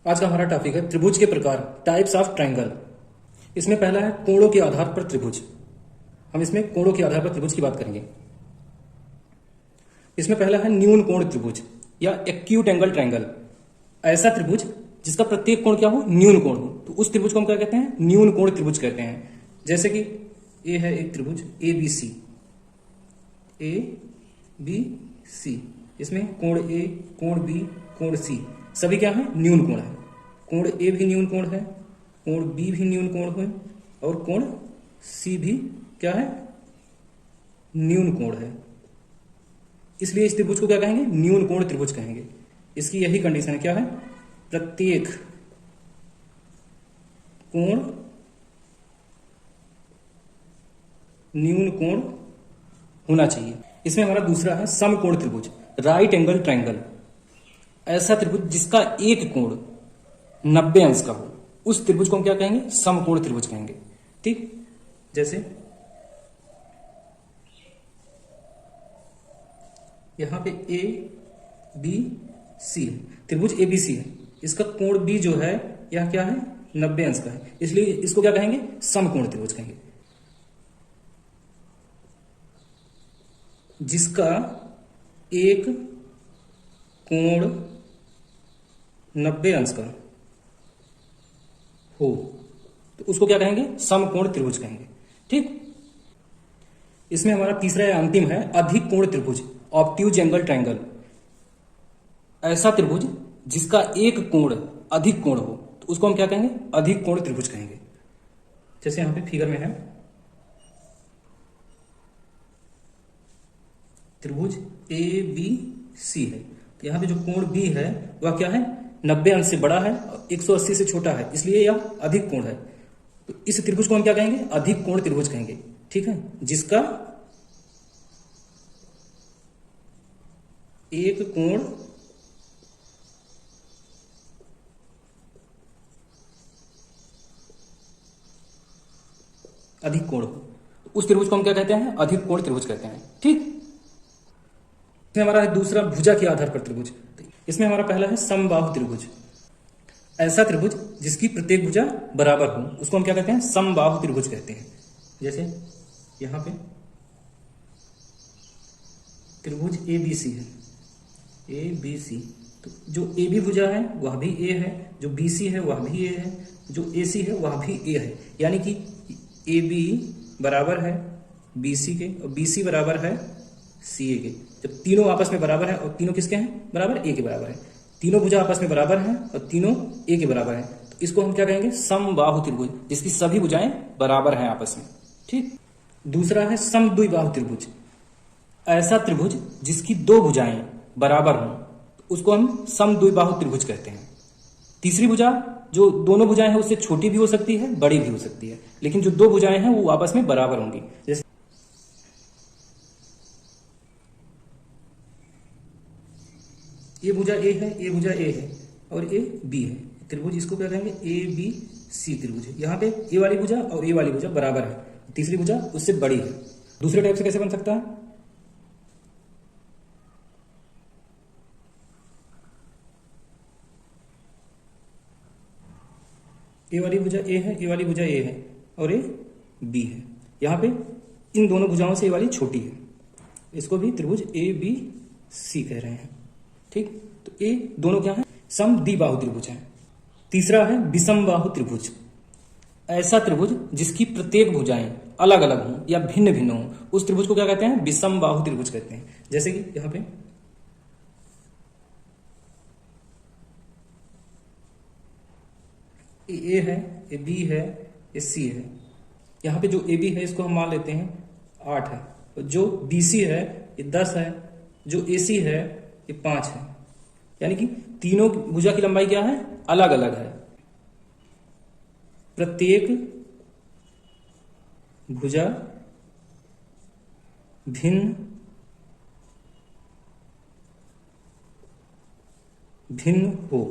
आज का हमारा टॉपिक है त्रिभुज के प्रकार, टाइप्स ऑफ ट्रायंगल। इसमें पहला है कोणों के आधार पर त्रिभुज। हम इसमें कोणों के आधार पर त्रिभुज की बात करेंगे। इसमें पहला है न्यून कोण त्रिभुज या एक्यूट एंगल ट्रायंगल। ऐसा त्रिभुज जिसका प्रत्येक कोण क्या हो, न्यून कोण हो, तो उस त्रिभुज को हम क्या कहते हैं, न्यून कोण त्रिभुज कहते हैं। जैसे कि ए है एक त्रिभुज A B C, A B C, इसमें कोण ए, कोण बी, कोण सी सभी क्या है, न्यून कोण है। कोण ए भी न्यून कोण है, कोण बी भी न्यून कोण है और कोण सी भी क्या है, न्यून कोण है। इसलिए इस त्रिभुज को क्या कहेंगे, न्यून कोण त्रिभुज कहेंगे। इसकी यही कंडीशन है, क्या है, प्रत्येक कोण न्यून कोण होना चाहिए। इसमें हमारा दूसरा है समकोण त्रिभुज, राइट एंगल ट्रायंगल। ऐसा त्रिभुज जिसका एक कोण 90 अंश का हो, उस त्रिभुज को हम क्या कहेंगे, समकोण त्रिभुज कहेंगे। ठीक, जैसे यहां पे ए बी सी है, त्रिभुज ए बी सी है, इसका कोण बी जो है यह क्या है, 90 अंश का है, इसलिए इसको क्या कहेंगे, समकोण त्रिभुज कहेंगे। जिसका एक कोण 90 अंश का हो तो उसको क्या कहेंगे, समकोण त्रिभुज कहेंगे। ठीक, इसमें हमारा तीसरा या अंतिम है अधिक कोण त्रिभुज, ऑब्ट्यूज एंगल ट्रायंगल। ऐसा त्रिभुज जिसका एक कोण अधिक कोण हो तो उसको हम क्या कहेंगे, अधिक कोण त्रिभुज कहेंगे। जैसे यहां पे फिगर में है त्रिभुज ए बी सी है, तो यहां पे जो कोण बी है वह क्या है, 90 अंश से बड़ा है और 180 से छोटा है, इसलिए यह अधिक कोण है। तो इस त्रिभुज को हम क्या कहेंगे, अधिक कोण त्रिभुज कहेंगे। ठीक है, जिसका एक कोण अधिक कोण हो, उस त्रिभुज को हम क्या कहते हैं, अधिक कोण त्रिभुज कहते हैं। ठीक, इसमें हमारा है दूसरा भुजा के आधार पर त्रिभुज। इसमें हमारा पहला है समबाहु त्रिभुज। ऐसा त्रिभुज जिसकी प्रत्येक भुजा बराबर हो उसको हम क्या कहते हैं, समबाहु त्रिभुज कहते हैं। जैसे यहां पे त्रिभुज ए बी सी है, ए बी सी, तो जो ए बी भुजा है वह भी ए है, जो बी सी है वह भी ए है, जो ए सी है वह भी ए है, यानी कि ए बी बराबर है बी सी के और बी सी बराबर है सी ए के। जब तीनों आपस में बराबर है और तीनों किसके हैं, बराबर, ए के बराबर है, तीनों भुजा आपस में बराबर हैं और तीनों ए के बराबर हैं, तो इसको हम क्या कहेंगे, समबाहु त्रिभुज, जिसकी सभी भुजाएं बराबर हैं आपस में। ठीक, दूसरा है समद्विबाहु त्रिभुज। ऐसा त्रिभुज जिसकी दो भुजाएं बराबर हों उसको हम समद्विबाहु त्रिभुज कहते हैं। तीसरी भुजा, जो दोनों भुजाएं हैं उससे छोटी भी हो सकती है, बड़ी भी हो सकती है, लेकिन जो दो भुजाएं हैं वो आपस में बराबर होंगी। जैसे ये भुजा ए है, ये भुजा ए है और ए बी है, त्रिभुज इसको क्या कहेंगे, ए बी सी त्रिभुज है। यहाँ पे ए वाली भुजा और ए वाली भुजा बराबर है, तीसरी भुजा उससे बड़ी है। दूसरे टाइप से कैसे बन सकता है, ए वाली भुजा ए है, ए वाली भुजा ए है और ए बी है, यहाँ पे इन दोनों भुजाओं से ए वाली छोटी है, इसको भी त्रिभुज ए बी सी कह रहे हैं। ठीक, तो ये दोनों क्या है, समद्विबाहु त्रिभुज है। तीसरा है विषमबाहु त्रिभुज। ऐसा त्रिभुज जिसकी प्रत्येक भुजाएं अलग अलग हों या भिन्न भिन्न हों उस त्रिभुज को क्या कहते हैं, विषमबाहु त्रिभुज कहते हैं। जैसे कि यहां पे ए है, ए बी है, ए सी है, यहां पे जो ए बी है इसको हम मान लेते हैं 8 है, जो बी सी है ये 10 है, जो ए सी है ये 5 है, यानी कि तीनों भुजा की लंबाई क्या है, अलग अलग है। प्रत्येक भुजा भिन्न भिन्न हो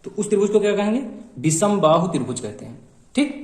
तो उस त्रिभुज को क्या कहेंगे, विषमबाहु त्रिभुज कहते हैं। ठीक,